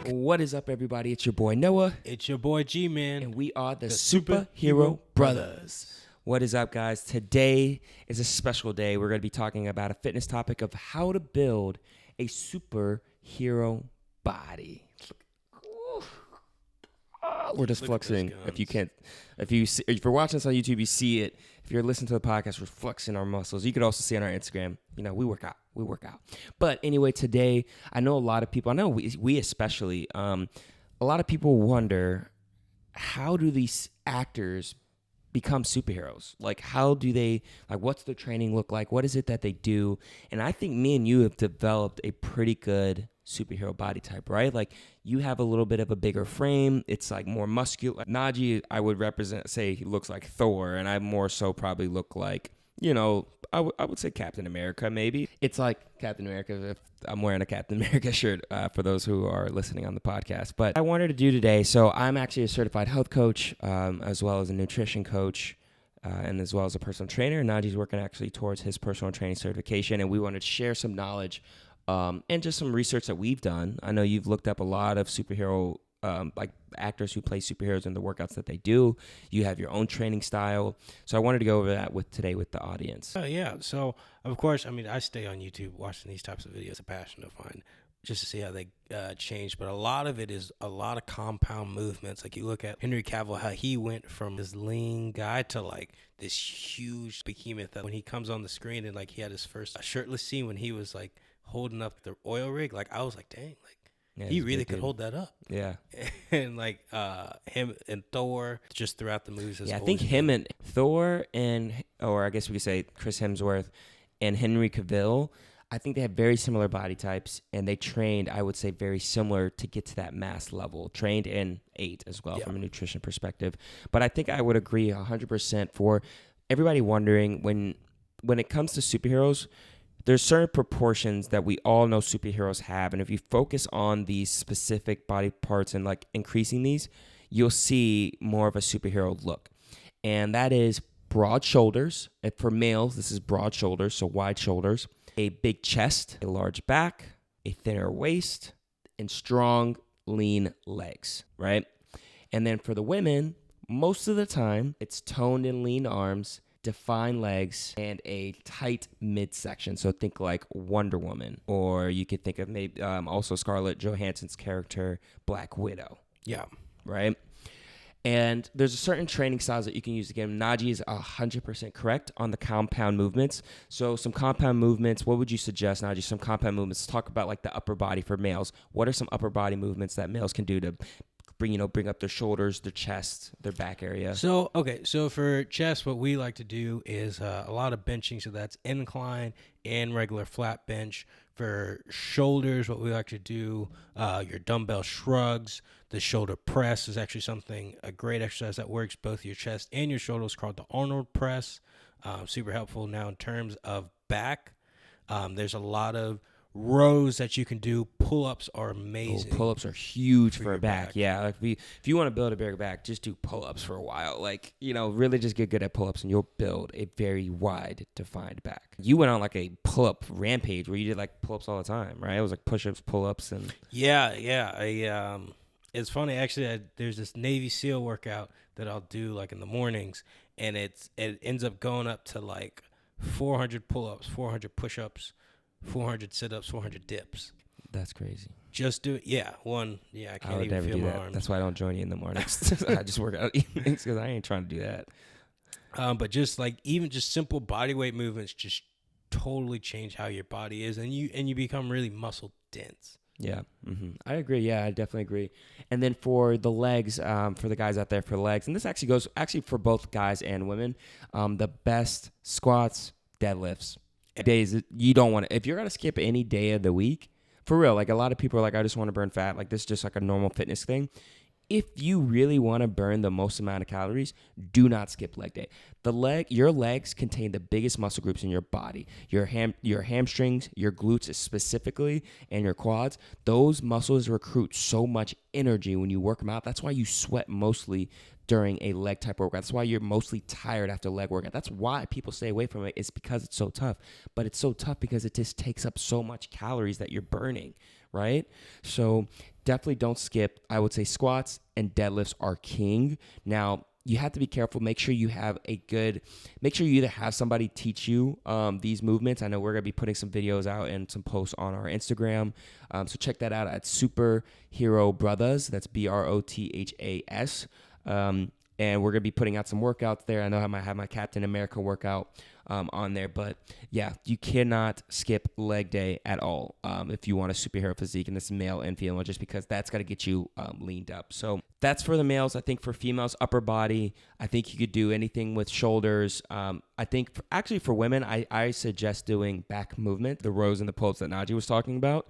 What is up, everybody? It's your boy Noah. It's your boy Jee-man. And we are the Superhero Brothas. What is up, guys? Today is a special day. We're going to be talking about a fitness topic of how to build a superhero body. We're just flexing. If you're watching this on YouTube, you see it. If you're listening to the podcast, we're flexing our muscles. You could also see on our Instagram. You know, we work out. But anyway, today, I know a lot of people, we especially, a lot of people wonder, how do these actors become superheroes? Like, how do they, like, what's their training look like? What is it that they do? And I think me and you have developed a pretty good superhero body type, right? Like, you have a little bit of a bigger frame. It's like more muscular. Najee, I would say he looks like Thor, and I more so probably look like, you know, I would say Captain America, maybe. It's like Captain America if I'm wearing a Captain America shirt for those who are listening on the podcast. But I wanted to do today, so I'm actually a certified health coach as well as a nutrition coach and as well as a personal trainer. Najee's working actually towards his personal training certification, and we wanted to share some knowledge and just some research that we've done. I know you've looked up a lot of superhero like actors who play superheroes and the workouts that they do. You have your own training style. So I wanted to go over that today with the audience. Yeah. So, of course, I mean, I stay on YouTube watching these types of videos. It's a passion of mine just to see how they change. But a lot of it is a lot of compound movements. Like, you look at Henry Cavill, how he went from this lean guy to, like, this huge behemoth that when he comes on the screen and, like, he had his first shirtless scene when he was, like, holding up the oil rig. Like, I was like, dang, like, yeah, he really could hold that up. Yeah. And like him and Thor just throughout the movies. Yeah, I think him and Thor or I guess we could say Chris Hemsworth and Henry Cavill, I think they have very similar body types, and they trained, I would say, very similar to get to that mass level. Trained and ate as well from a nutrition perspective. But I think I would agree 100% for everybody wondering when it comes to superheroes, there's certain proportions that we all know superheroes have, and if you focus on these specific body parts and like increasing these, you'll see more of a superhero look. And that is broad shoulders. And for males, this is broad shoulders, so wide shoulders, a big chest, a large back, a thinner waist, and strong, lean legs, right? And then for the women, most of the time, it's toned and lean arms, defined legs, and a tight midsection. So think like Wonder Woman, or you could think of maybe also Scarlett Johansson's character, Black Widow. Yeah. Right? And there's a certain training styles that you can use. Again, Najee is 100% correct on the compound movements. So some compound movements, what would you suggest, Najee? Some compound movements. Let's talk about like the upper body for males. What are some upper body movements that males can do to bring up their shoulders, their chest, their back area? So for chest, what we like to do is a lot of benching. So that's incline and regular flat bench. For shoulders, what we like to do, your dumbbell shrugs, the shoulder press is actually a great exercise that works both your chest and your shoulders, called the Arnold press. Super helpful. Now, in terms of back, there's a lot of rows that you can do. Pull-ups are amazing. Pull-ups are huge for a back. Yeah, like if you want to build a bigger back, just do pull-ups for a while. Like, you know, really just get good at pull-ups, and you'll build a very wide, defined back. You went on like a pull-up rampage where you did like pull-ups all the time, right? It was like push-ups, pull-ups, and it's funny actually. There's this Navy SEAL workout that I'll do like in the mornings, and it ends up going up to like 400 pull-ups, 400 push-ups, 400 sit-ups, 400 dips. That's crazy. Just do it. Yeah, I can't even feel my arms. That's why I don't join you in the mornings. I just work out evenings because I ain't trying to do that. But just like even just simple body weight movements just totally change how your body is, and you become really muscle dense. Yeah, I agree. Yeah, I definitely agree. And then for the legs, for the guys out there for legs, and this actually goes for both guys and women, the best squats, deadlifts. Days you don't want to, if you're going to skip any day of the week, for real, like a lot of people are like, I just want to burn fat. Like this is just like a normal fitness thing. If you really want to burn the most amount of calories, do not skip leg day. Your legs contain the biggest muscle groups in your body. Your hamstrings, your glutes specifically, and your quads. Those muscles recruit so much energy when you work them out. That's why you sweat mostly during a leg type workout. That's why you're mostly tired after a leg workout. That's why people stay away from it. It's because it's so tough. But it's so tough because it just takes up so much calories that you're burning, right? So definitely don't skip. I would say squats and deadlifts are king. Now, you have to be careful. Make sure you either have somebody teach you these movements. I know we're going to be putting some videos out and some posts on our Instagram. So check that out at Superhero Brothas. That's Brothas. And we're going to be putting out some workouts there. I know I might have my Captain America workout on there. But yeah, you cannot skip leg day at all if you want a superhero physique, and this is male and female, just because that's got to get you leaned up. So that's for the males. I think for females, upper body, I think you could do anything with shoulders. I think for women, I suggest doing back movement, the rows and the pulls that Najee was talking about.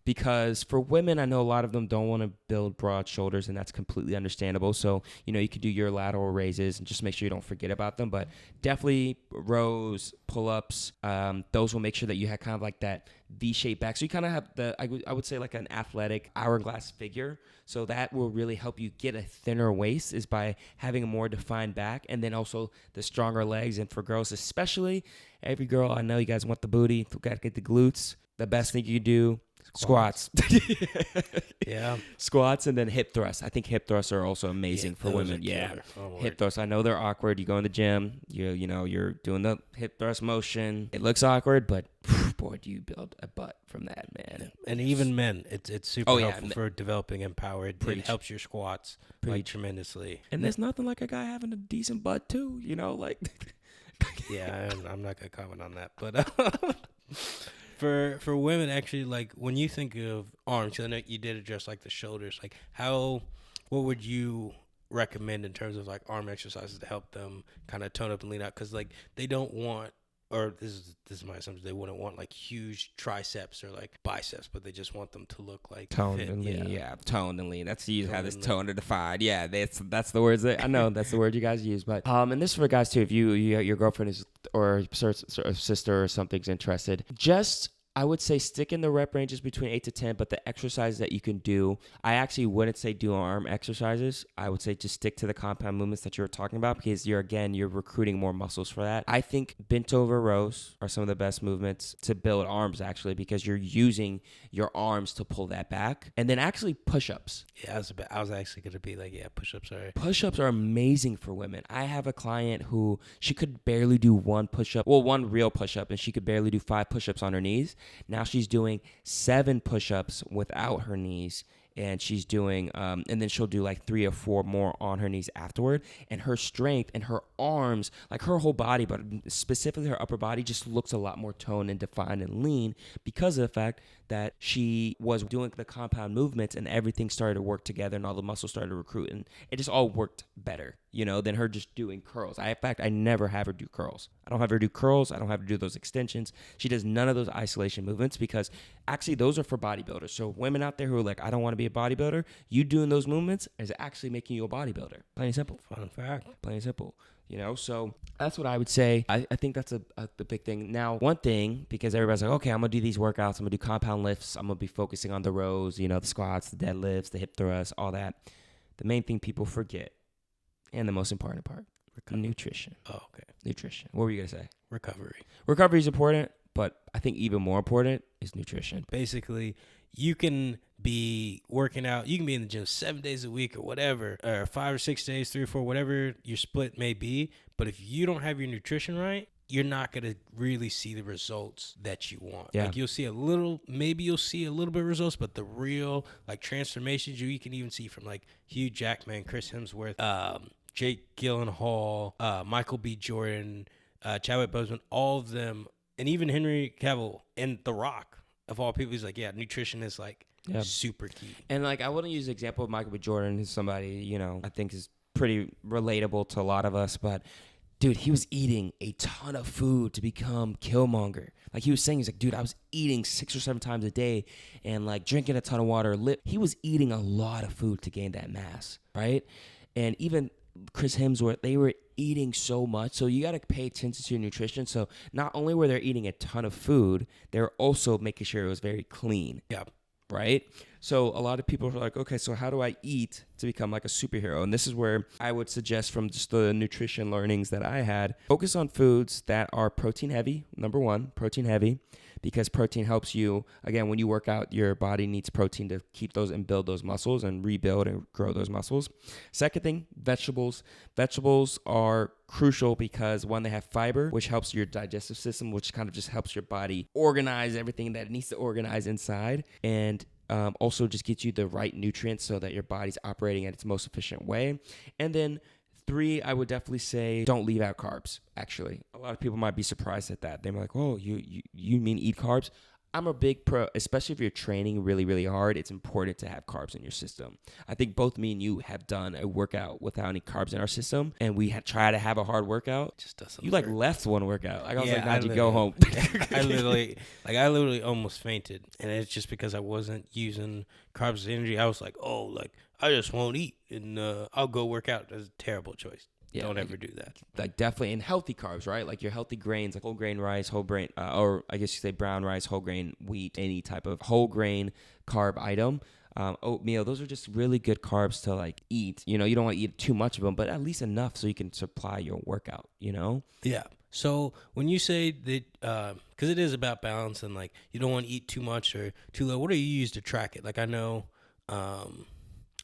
Because for women, I know a lot of them don't want to build broad shoulders, and that's completely understandable. So, you could do your lateral raises and just make sure you don't forget about them. But definitely rows, pull-ups, those will make sure that you have kind of like that V-shaped back. So you kind of have I would say like an athletic hourglass figure. So that will really help you get a thinner waist, is by having a more defined back, and then also the stronger legs. And for girls especially, every girl, I know you guys want the booty, you got to get the glutes. The best thing you do, squats. Yeah. Squats and then hip thrusts. I think hip thrusts are also amazing for women. Yeah. Hip thrusts. I know they're awkward. You go in the gym, you're doing the hip thrust motion. It looks awkward, but boy, do you build a butt from that, man. And even men, it's super helpful for developing empower. It helps your squats like tremendously. And there's nothing like a guy having a decent butt too, like. Yeah, I'm not gonna comment on that, but For women, actually, like when you think of arms, 'cause I know you did address like the shoulders. Like what would you recommend in terms of like arm exercises to help them kind of tone up and lean out? Because like they don't want, or this is my assumption, they wouldn't want like huge triceps or like biceps, but they just want them to look like toned fit. and lean. Yeah, toned and lean. That's how this toned or defined. Yeah, that's the words that I know. That's the word you guys use. But and this is for guys too. If your girlfriend is or sister or something's interested, just I would say stick in the rep ranges between 8 to 10, but the exercises that you can do, I actually wouldn't say do arm exercises. I would say just stick to the compound movements that you were talking about, because you're recruiting more muscles for that. I think bent over rows are some of the best movements to build arms, actually, because you're using your arms to pull that back. And then actually push-ups. Yeah, I was actually going to be like, push-ups are... Push-ups are amazing for women. I have a client who, she could barely do one push-up, one real push-up, and she could barely do 5 push-ups on her knees. Now she's doing 7 push-ups without her knees, and she's doing, and then she'll do like 3 or 4 more on her knees afterward. And her strength and her arms, like her whole body, but specifically her upper body, just looks a lot more toned and defined and lean because of the fact that she was doing the compound movements and everything started to work together and all the muscles started to recruit, and it just all worked better, than her just doing curls. In fact, I never have her do curls. I don't have her do curls. I don't have her do those extensions. She does none of those isolation movements, because actually those are for bodybuilders. So women out there who are like, I don't want to be a bodybuilder, you doing those movements is actually making you a bodybuilder. Plain and simple. Fun fact. Plain and simple. So that's what I would say. I think that's the big thing. Now, one thing, because everybody's like, okay, I'm going to do these workouts. I'm going to do compound lifts. I'm going to be focusing on the rows, the squats, the deadlifts, the hip thrusts, all that. The main thing people forget, and the most important part, nutrition. Oh, okay. Nutrition. What were you going to say? Recovery. Recovery is important, but I think even more important is nutrition. Basically, you can be working out. You can be in the gym 7 days a week or whatever, or 5 or 6 days, 3 or 4, whatever your split may be. But if you don't have your nutrition right, you're not going to really see the results that you want. Yeah. Like you'll see maybe you'll see a little bit of results, but the real like transformations you can even see from like Hugh Jackman, Chris Hemsworth, Jake Gyllenhaal, Michael B. Jordan, Chadwick Boseman, all of them, and even Henry Cavill and The Rock, of all people. He's like, nutrition is like super key. And like, I wouldn't use the example of Michael B. Jordan, who's somebody, I think is pretty relatable to a lot of us, but dude, he was eating a ton of food to become Killmonger. Like he was saying, he's like, dude, I was eating 6 or 7 times a day and like drinking a ton of water. He was eating a lot of food to gain that mass, right? And even Chris Hemsworth, they were eating so much. So you got to pay attention to your nutrition. So not only were they eating a ton of food, they were also making sure it was very clean. Yeah. Right? So a lot of people are like, okay, so how do I eat to become like a superhero? And this is where I would suggest, from just the nutrition learnings that I had, focus on foods that are protein heavy. Number 1, protein heavy. because protein helps you. Again, when you work out, your body needs protein to keep those and build those muscles and rebuild and grow those muscles. Second thing, vegetables. Vegetables are crucial because one, they have fiber, which helps your digestive system, which kind of just helps your body organize everything that it needs to organize inside, and also just gets you the right nutrients so that your body's operating at its most efficient way. And then 3, I would definitely say don't leave out carbs. Actually, a lot of people might be surprised at that. They're like, "Oh, you mean eat carbs?" I'm a big pro, especially if you're training really, really hard. It's important to have carbs in your system. I think both me and you have done a workout without any carbs in our system, and we had tried to have a hard workout. It just doesn't. You work. Left one workout. Like I was like, Najee, go home. I literally almost fainted, and it's just because I wasn't using carbs as energy. I was like, oh, like I just won't eat, and I'll go work out. That's a terrible choice. Yeah, don't ever do that. Like definitely, and healthy carbs, right? Like your healthy grains, like whole grain rice, whole grain, or I guess you say brown rice, whole grain wheat, any type of whole grain carb item. Oatmeal, those are just really good carbs to like eat. You know, you don't want to eat too much of them, but at least enough so you can supply your workout, you know? Yeah. So when you say that, because it is about balance and like you don't want to eat too much or too low, what do you use to track it? Like I know,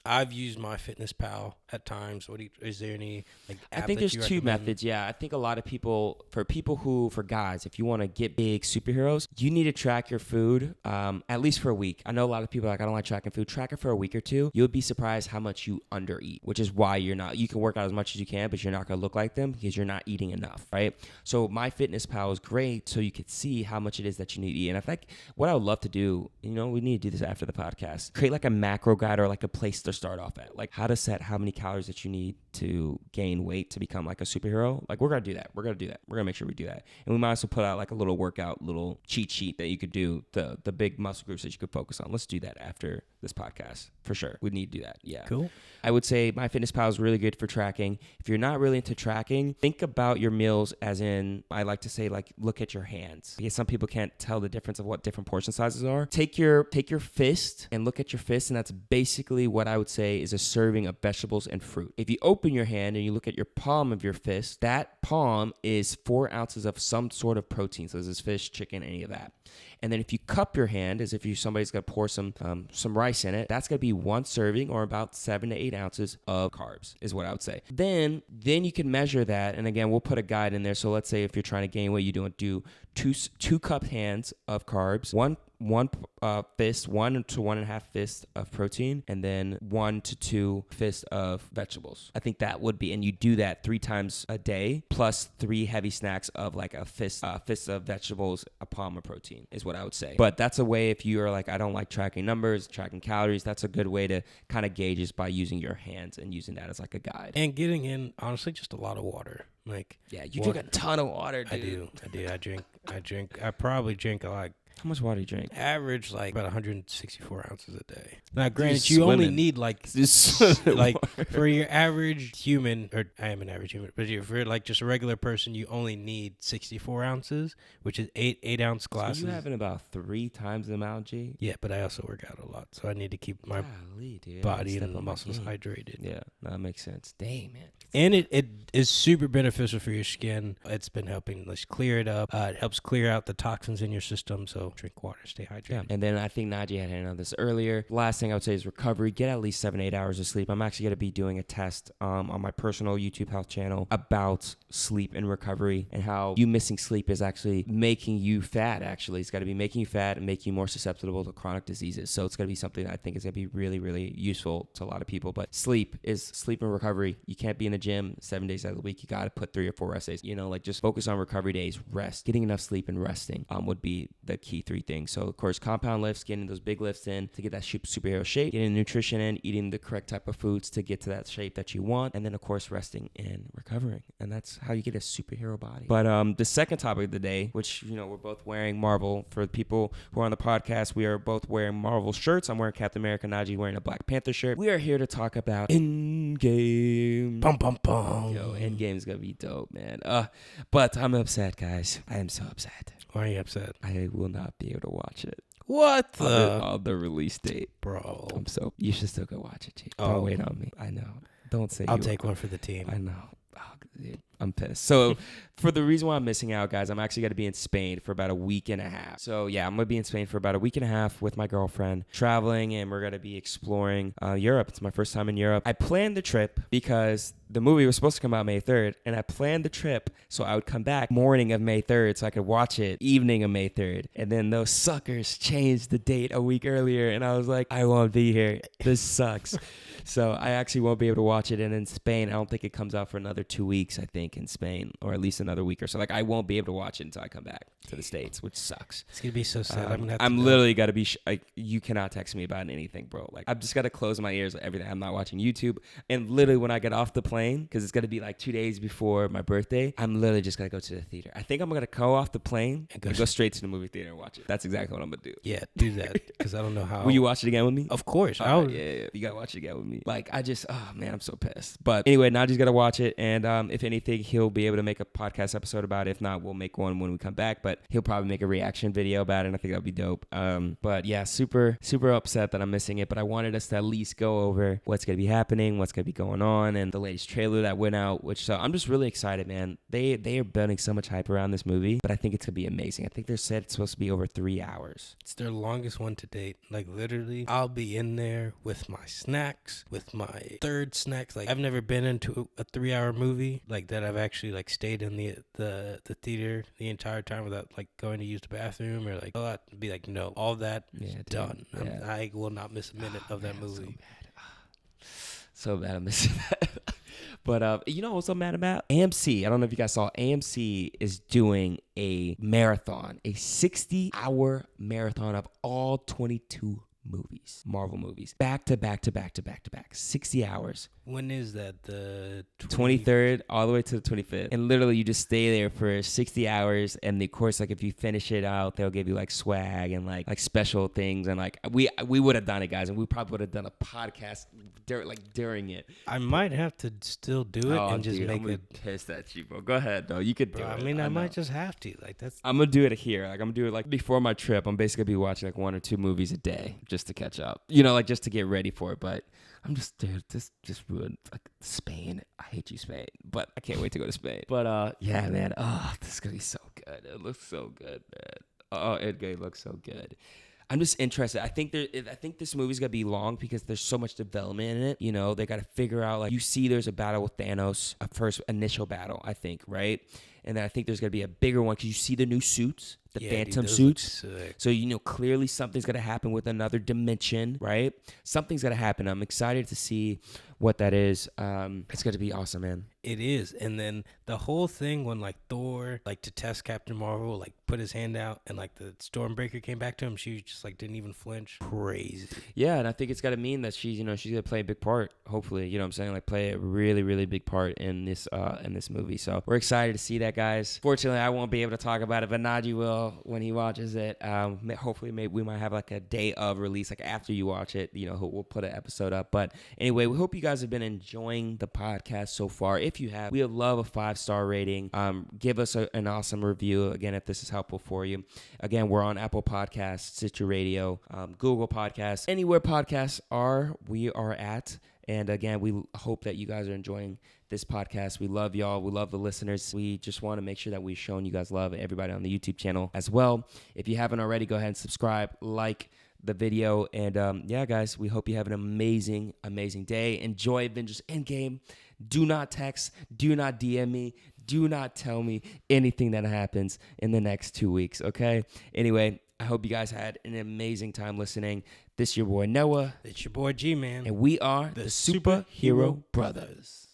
I've used MyFitnessPal at times. Is there any like app I think that there's two recommend? methods. Yeah, I think a lot of people, for guys, if you want to get big superheroes, you need to track your food at least for a week. I know a lot of people are like, I don't like tracking food. Track it for a week or two. You'll be surprised how much you undereat, which is why you can work out as much as you can, but you're not going to look like them because you're not eating enough, right? So MyFitnessPal is great so you could see how much it is that you need to eat. And I think what I would love to do, we need to do this after the podcast, create like a macro guide or like a place to start off at, like how to set how many calories that you need to gain weight to become like a superhero. Like we're going to do that. We're going to make sure we do that. And we might also put out like a little workout, little cheat sheet that you could do, the big muscle groups that you could focus on. Let's do that after this podcast for sure. We need to do that. Yeah. Cool. I would say MyFitnessPal is really good for tracking. If you're not really into tracking, think about your meals as in, I like to say, like, look at your hands. Because some people can't tell the difference of what different portion sizes are. Take your fist and look at your fist, and that's basically what I would say is a serving of vegetables and fruit. If you open your hand and you look at your palm of your fist, that palm is 4 ounces of some sort of protein. So this is fish, chicken, any of that. And then if you cup your hand as if somebody's going to pour some rice in it, that's going to be 1 serving or about 7 to 8 ounces of carbs is what I would say. Then you can measure that. And again, we'll put a guide in there. So let's say if you're trying to gain weight, you do two cupped hands of carbs, one fist, 1 to 1.5 fists of protein, and then 1 to 2 fists of vegetables. I think that would be, and you do that 3 times a day, plus 3 heavy snacks of like a fist of vegetables, a palm of protein is what I would say. But that's a way, if you are like, I don't like tracking numbers, tracking calories, that's a good way to kind of gauge is by using your hands and using that as like a guide. And getting in, honestly, just a lot of water. Like, yeah, you drink a ton of water, dude. I do. I probably drink like, how much water do you drink? Average like about 164 ounces a day. Now, granted, you only need like for your average human, or I am an average human, but if you're like just a regular person, you only need 64 ounces, which is 8 ounce glasses. So you having about 3 times the amount, G? Yeah, but I also work out a lot, so I need to keep my body and muscles hydrated. Yeah, that makes sense. Dang, man. And it is super beneficial for your skin. It's been helping clear it up. It helps clear out the toxins in your system. So drink water, stay hydrated. Yeah. And then I think Najee had handled this earlier. Last thing I would say is recovery. Get at least 7 to 8 hours of sleep. I'm actually going to be doing a test on my personal YouTube health channel about sleep and recovery and how you missing sleep is actually making you fat. Actually, it's got to be making you fat and making you more susceptible to chronic diseases. So it's going to be something that I think is going to be really, really useful to a lot of people. But sleep and recovery. You can't be in the gym 7 days out of the week. You got to put 3 or 4 rest days. Like just focus on recovery days, rest, getting enough sleep and resting would be the key 3 things. So of course, compound lifts, getting those big lifts in to get that superhero shape, getting nutrition in, eating the correct type of foods to get to that shape that you want, and then of course resting and recovering. And that's how you get a superhero body. But the second topic of the day, which we're both wearing Marvel. For the people who are on the podcast, we are both wearing Marvel shirts. I'm wearing Captain America, Najee wearing a Black Panther shirt. We are here to talk about Endgame. Bum bum bum. Yo, Endgame's gonna be dope, man. But I'm upset, guys. I am so upset. Why are you upset? I will not be able to watch it. What on the release date, bro? You should still go watch it, Jake. Don't wait on me. I know. Don't say I'll take one for the team. I know. dude, I'm pissed. So for the reason why I'm missing out, guys, I'm actually going to be in Spain for about a week and a half. So yeah, I'm going to be in Spain for about a week and a half with my girlfriend, traveling, and we're going to be exploring Europe. It's my first time in Europe. I planned the trip because the movie was supposed to come out May 3rd, and I planned the trip so I would come back morning of May 3rd so I could watch it evening of May 3rd. And then those suckers changed the date a week earlier, and I was like, I won't be here. This sucks. So I actually won't be able to watch it. And in Spain, I don't think it comes out for another 2 weeks, I think, in Spain, or at least another week or so. Like, I won't be able to watch it until I come back to the States, which sucks. It's going to be so sad. I'm literally got to be, like, you cannot text me about anything, bro. Like, I've just got to close my ears, everything. I'm not watching YouTube. And literally, when I get off the plane, because it's going to be like 2 days before my birthday, I'm literally just going to go to the theater. I think I'm going to go off the plane and go straight to the movie theater and watch it. That's exactly what I'm going to do. Yeah, do that, because I don't know how. Will you watch it again with me? Of course. Yeah. You got to watch it again with me. Like, oh man, I'm so pissed. But anyway, Najee's got to watch it. And if anything, he'll be able to make a podcast episode about it. If not, we'll make one when we come back. But he'll probably make a reaction video about it. And I think that'll be dope. But yeah, super upset that I'm missing it. But I wanted us to at least go over what's going to be happening, what's going to be going on, and the latest trailer that went out, so I'm just really excited, man. They are building so much hype around this movie, but I think it's going to be amazing. I think they said it's supposed to be over 3 hours. It's their longest one to date. Like, literally, I'll be in there with my snacks, with my third snacks. Like, I've never been into a 3-hour movie like that. I've actually like stayed in the theater the entire time without like going to use the bathroom or like be like, no, all that is done. Yeah. I will not miss a minute of that movie. So bad I'm missing that. But you know what's I'm mad about? AMC. I don't know if you guys saw. AMC is doing a marathon, a 60-hour marathon of all 22 movies, Marvel movies, back to back, 60 hours. When is that? The 23rd all the way to the 25th. And literally you just stay there for 60 hours. And of course, like if you finish it out, they'll give you like swag and like special things. And like we would have done it, guys. And we probably would have done a podcast during it. I might have to still do it and just make it. Pissed at you, bro. Go ahead, though. You could do it. I mean, I might just have to. Like that's. I'm gonna do it here. Like I'm gonna do it like before my trip. I'm basically gonna be watching like 1 or 2 movies a day just to catch up. You know, like just to get ready for it. But I'm just, dude, this just ruined like Spain. I hate you, Spain, but I can't wait to go to Spain. But yeah, man. Oh, this is gonna be so good. It looks so good, man. Oh, it looks so good. I'm just interested. I think this movie's gonna be long because there's so much development in it. You know, they gotta figure out like you see there's a battle with Thanos, a first initial battle, I think, right? And then I think there's gonna be a bigger one because you see the new suits, the Phantom suits. So you know clearly something's gonna happen with another dimension, right? Something's gonna happen. I'm excited to see what that is. It's gonna be awesome, man. It is. And then the whole thing when like Thor, like to test Captain Marvel, like put his hand out and like the Stormbreaker came back to him, she just like didn't even flinch. Crazy. Yeah, and I think it's gotta mean that she's gonna play a big part, hopefully, you know what I'm saying? Like play a really, really big part in this movie. So we're excited to see that, guys. Fortunately, I won't be able to talk about it, but Najee will when he watches it. Hopefully maybe we might have like a day of release, like after you watch it, you know, we'll put an episode up. But anyway, we hope you guys have been enjoying the podcast so far. If you have, we would love a 5-star rating. Give us an awesome review. Again, if this is helpful for you. Again, we're on Apple Podcasts, Stitcher Radio, Google Podcasts, anywhere podcasts are, we are at. And again, we hope that you guys are enjoying this podcast. We love y'all. We love the listeners. We just want to make sure that we've shown you guys love, everybody on the YouTube channel as well. If you haven't already, go ahead and subscribe, like the video. And yeah, guys, we hope you have an amazing, amazing day. Enjoy Avengers Endgame. Do not text. Do not DM me. Do not tell me anything that happens in the next 2 weeks, okay? Anyway, I hope you guys had an amazing time listening. This is your boy Noah. It's your boy Jee-man. And we are the Superhero Brothas.